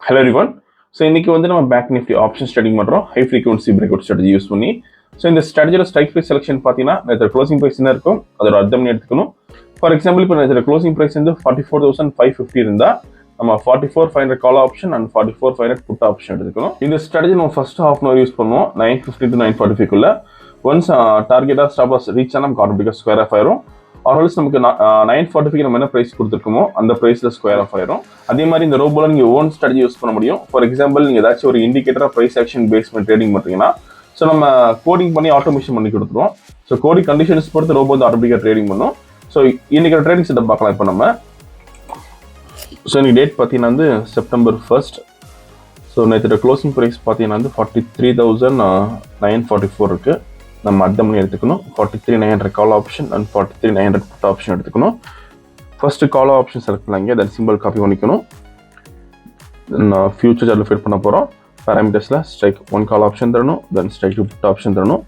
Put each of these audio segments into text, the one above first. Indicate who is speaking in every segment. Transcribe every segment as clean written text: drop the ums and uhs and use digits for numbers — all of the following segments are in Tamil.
Speaker 1: Hello everyone. So இன்னைக்கு வந்து நம்ம பேக் நிஃப்டி ஆப்ஷன் ட்ரேடிங் பண்றோம் high frequency break out strategy use பண்ணி. ஸோ இந்த ஸ்ட்ராட்டஜியோட ஸ்ட்ரைக் ப்ரைஸ் செலக்ஷன் பார்த்தீங்கன்னா நேற்று க்ளோசிங் ப்ரைஸ் என்ன இருக்கும் அதோட அர்த்தம் எடுத்துக்கணும். ஃபார் எக்ஸாம்பிள் இப்போ நேற்று க்ளோசிங் ப்ரைஸ் வந்து 44,550 இருந்தா நம்ம 44,500 call option and 44,500 put option எடுத்துக்கணும். இந்த ஸ்ட்ராட்டஜி நம்ம first half an hour use பண்ணுவோம் 9:50 to 9:45 ஒன்ஸ் டார்கெட்டாக ஸ்டாப் லாஸ் ரீச் ஆனால் நமக்கு ஆட்டோமேட்டிக்காக ஸ்கொயர் ஆஃப் ஆயிரும். ஆர்எல்ஸ் நமக்கு 9:45 நம்ம என்ன ப்ரைஸ் கொடுத்துருக்கோமோ அந்த ப்ரைஸில் ஸ்கொயர் ஆஃப் ஆயிரும். அதே மாதிரி இந்த ரோபோல நீங்கள் ஓன் ஸ்ட்ராட்டஜி யூஸ் பண்ண முடியும். ஃபார் எக்ஸாம்பிள் நீங்கள் ஏதாச்சும் ஒரு இண்டிகேட்டராக ப்ரைஸ் ஆக்ஷன் பேஸ் பண்ணி ட்ரேடிங் பண்ணுறீங்கன்னா ஸோ நம்ம கோடிங் பண்ணி ஆட்டோமேஷன் பண்ணி கொடுத்துருவோம். ஸோ கோடிங் கண்டிஷன்ஸ் பொறுத்து ரோபோ வந்து ஆட்டோமேட்டிக்காக ட்ரேடிங் பண்ணும். ஸோ இன்னைக்கு ட்ரேடிங் செட்டப் பார்க்கலாம் இப்போ நம்ம. ஸோ இன்னைக்கு டேட் பார்த்தீங்கன்னா வந்து September 1st. ஸோ நேற்று க்ளோசிங் ப்ரைஸ் பார்த்தீங்கன்னா வந்து 43,944 இருக்குது. நம்ம அர்த்தம் பண்ணி எடுத்துக்கணும். 43,900 call option and 43,900 put option எடுத்துக்கணும். ஃபர்ஸ்ட் கால் ஆப்ஷன் செலக்ட் பண்ணாங்க, தென் சிம்பிள் காப்பி பண்ணிக்கணும். தென் ஃபியூச்சர் சார்ட்டில் ஃபிட் பண்ண போகிறோம். பேராமீட்டர்ஸில் ஸ்ட்ரைக் 1 கால் ஆப்ஷன் தரணும், தென் ஸ்ட்ரைக் 2 புட் ஆப்ஷன் தரணும்.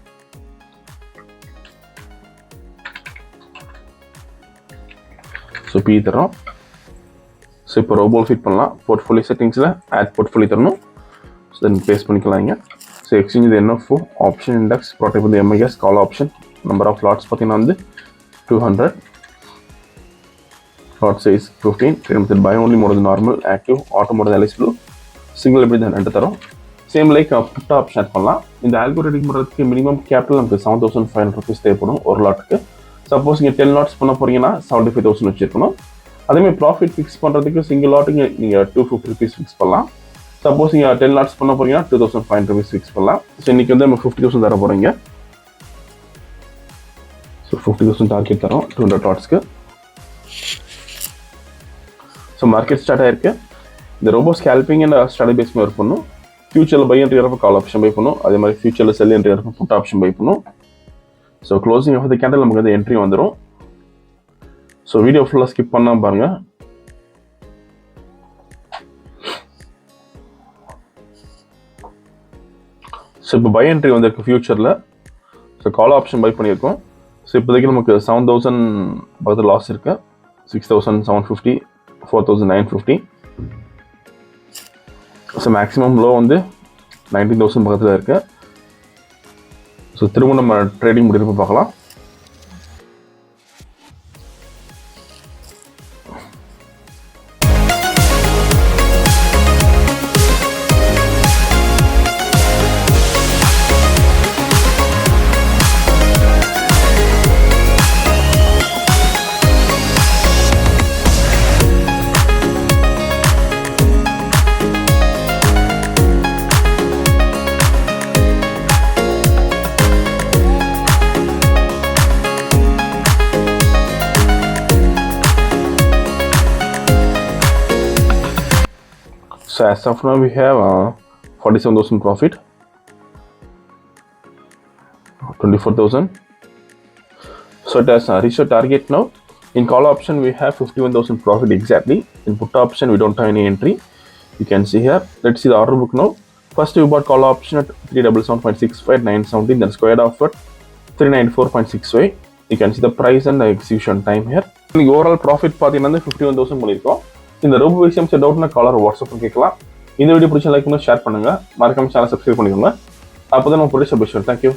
Speaker 1: ஸோ பி தரோம். ஸோ இப்போ ரோபோ ஃபிட் பண்ணலாம். போர்ட்ஃபோலியோ செட்டிங்ஸில் ஆட் போர்ட்ஃபோலியோ தரணும். ஸோ தென் பேஸ்ட் பண்ணிக்கலாம் இங்கே. ஸோ எக்ஸ்சேஞ்ச் இது NFO ஆப்ஷன் இண்டெக்ஸ் ப்ராடக்ட் வந்து MIS call option. Number of lots பார்த்தீங்கன்னா வந்து 200. Lot size 15. Trade method buy only mode normal active auto mode LS blue single எப்படி தான் ரெண்டு தரோம். Same like put option add பண்ணலாம். இந்த ஆல்கோ ட்ரேடிங் பண்ணுறதுக்கு மினிமம் கேபிட்டல் நமக்கு 7,500 rupees தேவைப்படும் ஒரு லாட்டுக்கு. சப்போஸ் நீங்கள் 10 லாட்ஸ் பண்ண போறீங்கன்னா 75,000 வச்சுருக்கணும். அதேமாதிரி ப்ராஃபிட் ஃபிக்ஸ் பண்ணுறதுக்கு சிங்கிள் லாட்டுக்கு நீங்கள் 250 rupees ஃபிக்ஸ் பண்ணலாம். சப்போஸ் நீங்கள் 10 லாட்ஸ் பண்ண போறீங்கன்னா 2,500 rupees ஃபிக்ஸ் பண்ணலாம். ஸோ இன்னைக்கு வந்து நம்ம 50,000 தர போகிறீங்க. ஸோ 50,000 டார்கெட் தரோம் 200 லாட்ஸ்க்கு. ஸோ மார்க்கெட் ஸ்டார்ட் ஆயிருக்கு. இந்த robo scalping and strategy base work பண்ணும். ஃபியூச்சரில் பை என்ட்ரி வரப்போ கால் ஆப்ஷன் பை பண்ணும். அதே மாதிரி ஃபியூச்சரில் செல் என்ட்ரி வரப்போ புட் ஆப்ஷன் பை பண்ணும். So closing of the candle நமக்கு வந்து என்ட்ரி வந்துடும். ஸோ வீடியோ ஃபுல்லாக ஸ்கிப் பண்ணாமல் பாருங்கள். ஸோ இப்போ பை என்ட்ரி வந்திருக்கு ஃபியூச்சரில். ஸோ கால் ஆப்ஷன் பை பண்ணியிருக்கோம். ஸோ இப்போதைக்கு நமக்கு 7,000 பக்கத்தில் லாஸ் இருக்கு. 6,750, 4,950. ஸோ மேக்ஸிமம் லோ வந்து 19,000 பக்கத்தில் இருக்கு. ஸோ திரும்ப நம்ம ட்ரேடிங் முடிவு பார்க்கலாம். So as of now we have 47,000 profit, 24,000. So it has reached a target now. In call option we have 51,000 profit exactly. In put option we don't have any entry. You can see here. Let's see the order book now. First we bought call option at 377.65, 917, then squared off at 394.65. You can see the price and the execution time here. The overall profit பார்த்தீங்கன்னா 51,000 பண்ணியிருக்கோம். இந்த ரோபோ விஷயம் டவுட்னா காலர் வாட்ஸ்அப் கேட்கலாம். இந்த வீடியோ பிடிச்ச லைக் பண்ணி ஷேர் பண்ணுங்க. மறக்காம சேனல் சப்ஸ்கிரைப் பண்ணிக்கோங்க. அப்போதான் நம்ம பிடிச்ச விஷயம். தேங்க்யூ.